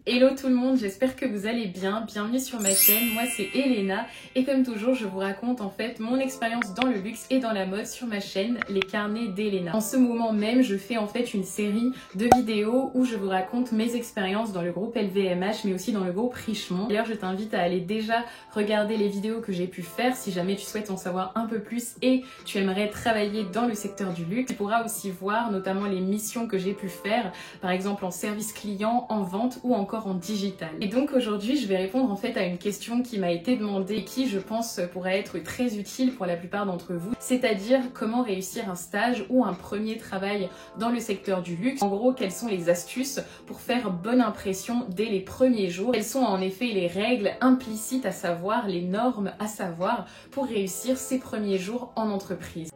Hello tout le monde, j'espère que vous allez bien, bienvenue sur ma chaîne, moi c'est Elena et comme toujours je vous raconte en fait mon expérience dans le luxe et dans la mode sur ma chaîne Les Carnets d'Elena. En ce moment même je fais en fait une série de vidéos où je vous raconte mes expériences dans le groupe LVMH mais aussi dans le groupe Richemont. D'ailleurs je t'invite à aller déjà regarder les vidéos que j'ai pu faire si jamais tu souhaites en savoir un peu plus et tu aimerais travailler dans le secteur du luxe. Tu pourras aussi voir notamment les missions que j'ai pu faire, par exemple en service client, en vente ou encore en digital. Et donc aujourd'hui je vais répondre en fait à une question qui m'a été demandée et qui je pense pourrait être très utile pour la plupart d'entre vous, c'est-à-dire comment réussir un stage ou un premier travail dans le secteur du luxe. En gros, quelles sont les astuces pour faire bonne impression dès les premiers jours? Quelles sont en effet les règles implicites à savoir, les normes à savoir pour réussir ces premiers jours en entreprise?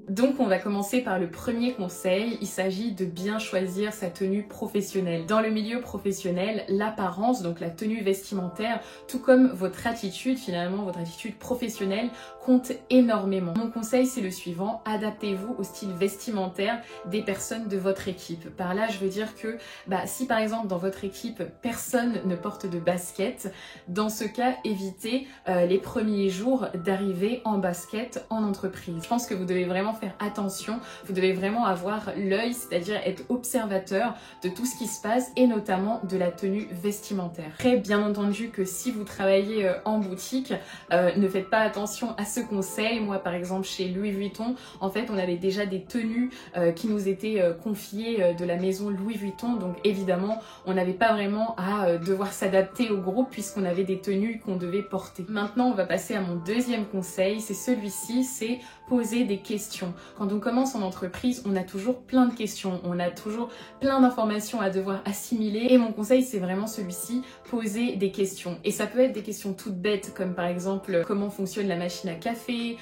Donc on va commencer par le premier conseil, il s'agit de bien choisir sa tenue professionnelle. Dans le milieu professionnel, l'apparence, donc la tenue vestimentaire, tout comme votre attitude, finalement votre attitude professionnelle, compte énormément. Mon conseil c'est le suivant, adaptez-vous au style vestimentaire des personnes de votre équipe. Par là je veux dire que si par exemple dans votre équipe personne ne porte de basket, dans ce cas évitez les premiers jours d'arriver en basket en entreprise. Je pense que vous devez vraiment faire attention, vous devez vraiment avoir l'œil, c'est-à-dire être observateur de tout ce qui se passe et notamment de la tenue vestimentaire. Après, bien entendu que si vous travaillez en boutique, ne faites pas attention à ce conseil. Moi par exemple chez Louis Vuitton, en fait on avait déjà des tenues qui nous étaient confiées de la maison Louis Vuitton, donc évidemment on n'avait pas vraiment à devoir s'adapter au groupe puisqu'on avait des tenues qu'on devait porter. Maintenant on va passer à mon deuxième conseil, c'est celui-ci, c'est poser des questions. Quand on commence en entreprise, on a toujours plein de questions, on a toujours plein d'informations à devoir assimiler et mon conseil c'est vraiment celui-ci, poser des questions. Et ça peut être des questions toutes bêtes comme par exemple comment fonctionne la machine à café,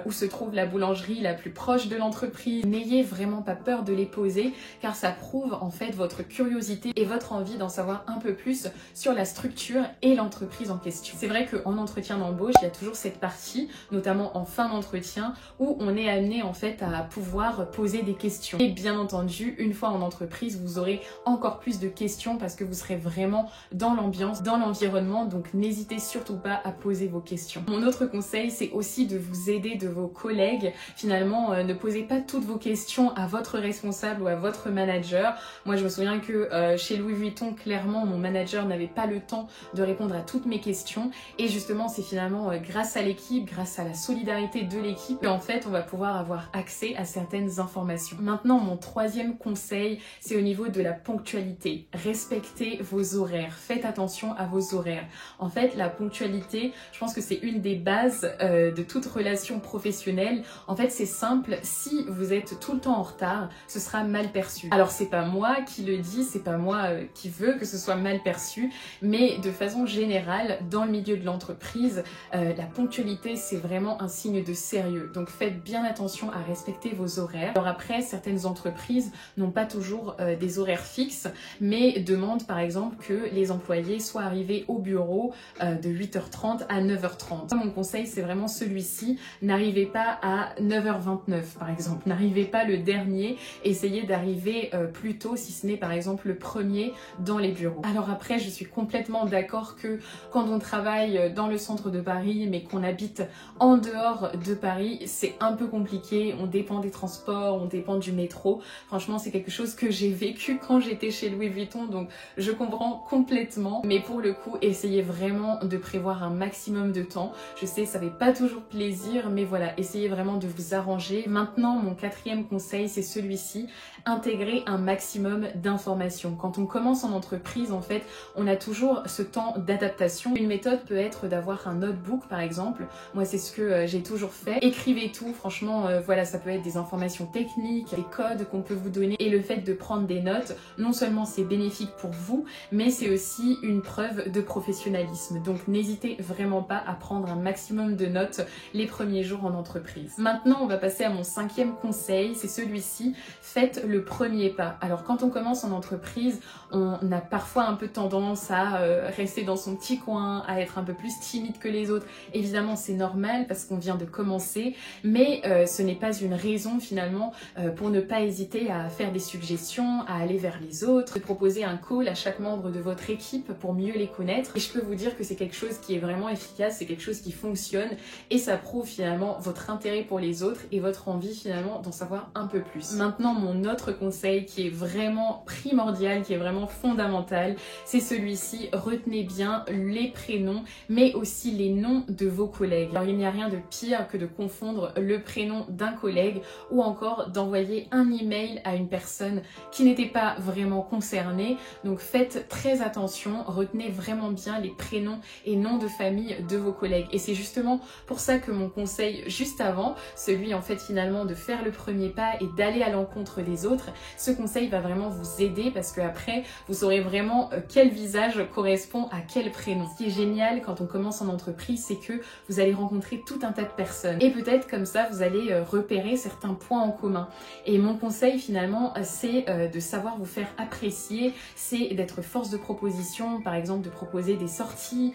où se trouve la boulangerie la plus proche de l'entreprise. N'ayez vraiment pas peur de les poser car ça prouve en fait votre curiosité et votre envie d'en savoir un peu plus sur la structure et l'entreprise en question. C'est vrai qu'en entretien d'embauche, il y a toujours cette partie, notamment en fin d'entretien, où on est amené en fait à pouvoir poser des questions. Et bien entendu, une fois en entreprise, vous aurez encore plus de questions parce que vous serez vraiment dans l'ambiance, dans l'environnement, donc n'hésitez surtout pas à poser vos questions. Mon autre conseil, c'est aussi de vous aider de vos collègues. Finalement, ne posez pas toutes vos questions à votre responsable ou à votre manager. Moi, je me souviens que chez Louis Vuitton, clairement, mon manager n'avait pas le temps de répondre à toutes mes questions. Et justement, c'est finalement grâce à l'équipe, grâce à la solidarité de l'équipe, qu'en fait, on va pouvoir avoir accès à certaines informations. Maintenant, mon troisième conseil, c'est au niveau de la ponctualité. Respectez vos horaires. Faites attention à vos horaires. En fait, la ponctualité, je pense que c'est une des bases de toute relation professionnelle. En fait, c'est simple. Si vous êtes tout le temps en retard, ce sera mal perçu. Alors, c'est pas moi qui le dis, c'est pas moi qui veux que ce soit mal perçu, mais de façon générale, dans le milieu de l'entreprise, la ponctualité, c'est vraiment un signe de sérieux. Donc, faites bien attention à respecter vos horaires. Alors après, certaines entreprises n'ont pas toujours des horaires fixes, mais demandent par exemple que les employés soient arrivés au bureau de 8h30 à 9h30. Mon conseil, c'est vraiment celui-ci. N'arrivez pas à 9h29 par exemple. N'arrivez pas le dernier. Essayez d'arriver plus tôt, si ce n'est par exemple le premier dans les bureaux. Alors après, je suis complètement d'accord que quand on travaille dans le centre de Paris, mais qu'on habite en dehors de Paris, c'est un peu compliqué, on dépend des transports, on dépend du métro. Franchement, c'est quelque chose que j'ai vécu quand j'étais chez Louis Vuitton, donc je comprends complètement. Mais pour le coup, essayez vraiment de prévoir un maximum de temps. Je sais, ça fait pas toujours plaisir, mais voilà, essayez vraiment de vous arranger. Maintenant, mon quatrième conseil, c'est celui-ci. Intégrer un maximum d'informations. Quand on commence en entreprise, en fait, on a toujours ce temps d'adaptation. Une méthode peut être d'avoir un notebook, par exemple. Moi, c'est ce que j'ai toujours fait. Écrivez tout, franchement, voilà, ça peut être des informations techniques, des codes qu'on peut vous donner. Et le fait de prendre des notes, non seulement c'est bénéfique pour vous, mais c'est aussi une preuve de professionnalisme. Donc, n'hésitez vraiment pas à prendre un maximum de notes les premiers jours en entreprise. Maintenant, on va passer à mon 5e conseil, c'est celui-ci, faites le premier pas. Alors quand on commence en entreprise, on a parfois un peu tendance à rester dans son petit coin, à être un peu plus timide que les autres. Évidemment, c'est normal parce qu'on vient de commencer, mais ce n'est pas une raison finalement pour ne pas hésiter à faire des suggestions, à aller vers les autres, de proposer un call à chaque membre de votre équipe pour mieux les connaître. Et je peux vous dire que c'est quelque chose qui est vraiment efficace, c'est quelque chose qui fonctionne et ça prouve finalement votre intérêt pour les autres et votre envie finalement d'en savoir un peu plus. Maintenant, mon autre conseil qui est vraiment primordial, qui est vraiment fondamental, c'est celui-ci. Retenez bien les prénoms mais aussi les noms de vos collègues. Alors il n'y a rien de pire que de confondre le prénom d'un collègue ou encore d'envoyer un email à une personne qui n'était pas vraiment concernée. Donc faites très attention, retenez vraiment bien les prénoms et noms de famille de vos collègues. Et c'est justement pour ça que mon conseil juste avant, celui en fait finalement de faire le premier pas et d'aller à l'encontre des autres, ce conseil va vraiment vous aider parce que après vous saurez vraiment quel visage correspond à quel prénom. Ce qui est génial quand on commence en entreprise, c'est que vous allez rencontrer tout un tas de personnes et peut-être comme ça vous allez repérer certains points en commun. Et mon conseil finalement c'est de savoir vous faire apprécier, c'est d'être force de proposition, par exemple de proposer des sorties,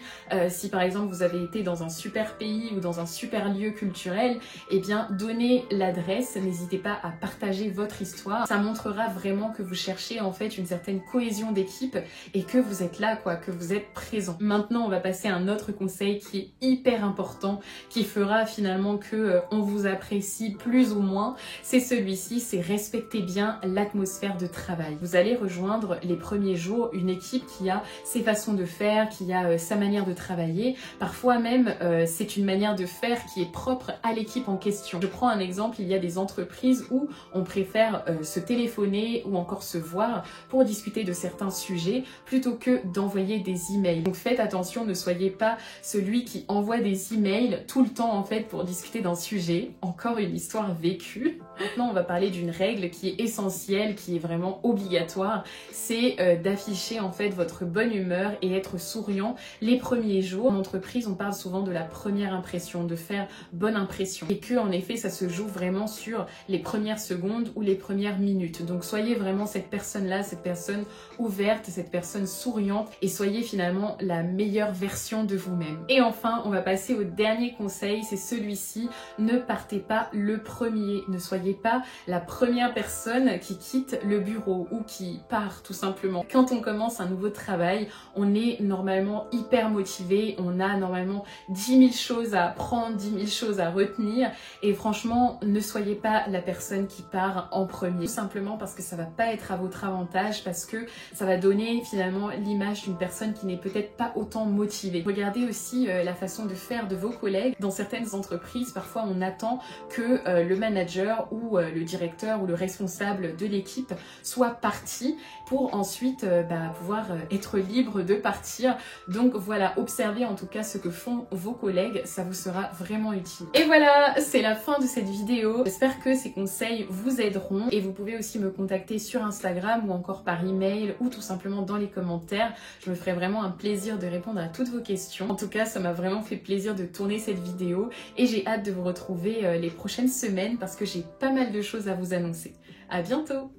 si par exemple vous avez été dans un super pays ou dans un super lieu culturel, et bien donnez l'adresse, n'hésitez pas à partager votre histoire, ça montrera vraiment que vous cherchez en fait une certaine cohésion d'équipe et que vous êtes là quoi, que vous êtes présent. Maintenant on va passer à un autre conseil qui est hyper important, qui fera finalement que on vous apprécie plus ou moins, c'est celui-ci, c'est respecter bien l'atmosphère de travail. Vous allez rejoindre les premiers jours une équipe qui a ses façons de faire, qui a sa manière de travailler, parfois même c'est une manière de faire qui est propre à l'équipe en question. Je prends un exemple, il y a des entreprises où on préfère se téléphoner ou encore se voir pour discuter de certains sujets plutôt que d'envoyer des emails. Donc faites attention, ne soyez pas celui qui envoie des emails tout le temps en fait pour discuter d'un sujet. Encore une histoire vécue. Maintenant on va parler d'une règle qui est essentielle, qui est vraiment obligatoire, c'est d'afficher en fait votre bonne humeur et être souriant les premiers jours. En entreprise on parle souvent de la première impression, de faire bonne impression et que en effet ça se joue vraiment sur les premières secondes ou les premières minutes. Donc soyez vraiment cette personne-là, cette personne ouverte, cette personne souriante et soyez finalement la meilleure version de vous-même. Et enfin on va passer au dernier conseil, c'est celui-ci, ne partez pas le premier, ne soyez pas la première personne qui quitte le bureau ou qui part tout simplement. Quand on commence un nouveau travail, on est normalement hyper motivé, on a normalement 10 000 choses à apprendre, 10 000 choses à retenir et franchement ne soyez pas la personne qui part en premier. Tout simplement parce que ça va pas être à votre avantage, parce que ça va donner finalement l'image d'une personne qui n'est peut-être pas autant motivée. Regardez aussi la façon de faire de vos collègues. Dans certaines entreprises, parfois on attend que le manager ou le directeur ou le responsable de l'équipe soit parti pour ensuite pouvoir être libre de partir. Donc voilà, observez en tout cas ce que font vos collègues, ça vous sera vraiment utile. Et voilà, c'est la fin de cette vidéo. J'espère que ces conseils vous aideront et vous pouvez aussi me contacter sur Instagram ou encore par email ou tout simplement dans les commentaires. Je me ferai vraiment un plaisir de répondre à toutes vos questions. En tout cas, ça m'a vraiment fait plaisir de tourner cette vidéo et j'ai hâte de vous retrouver les prochaines semaines parce que j'ai pas mal de choses à vous annoncer. À bientôt!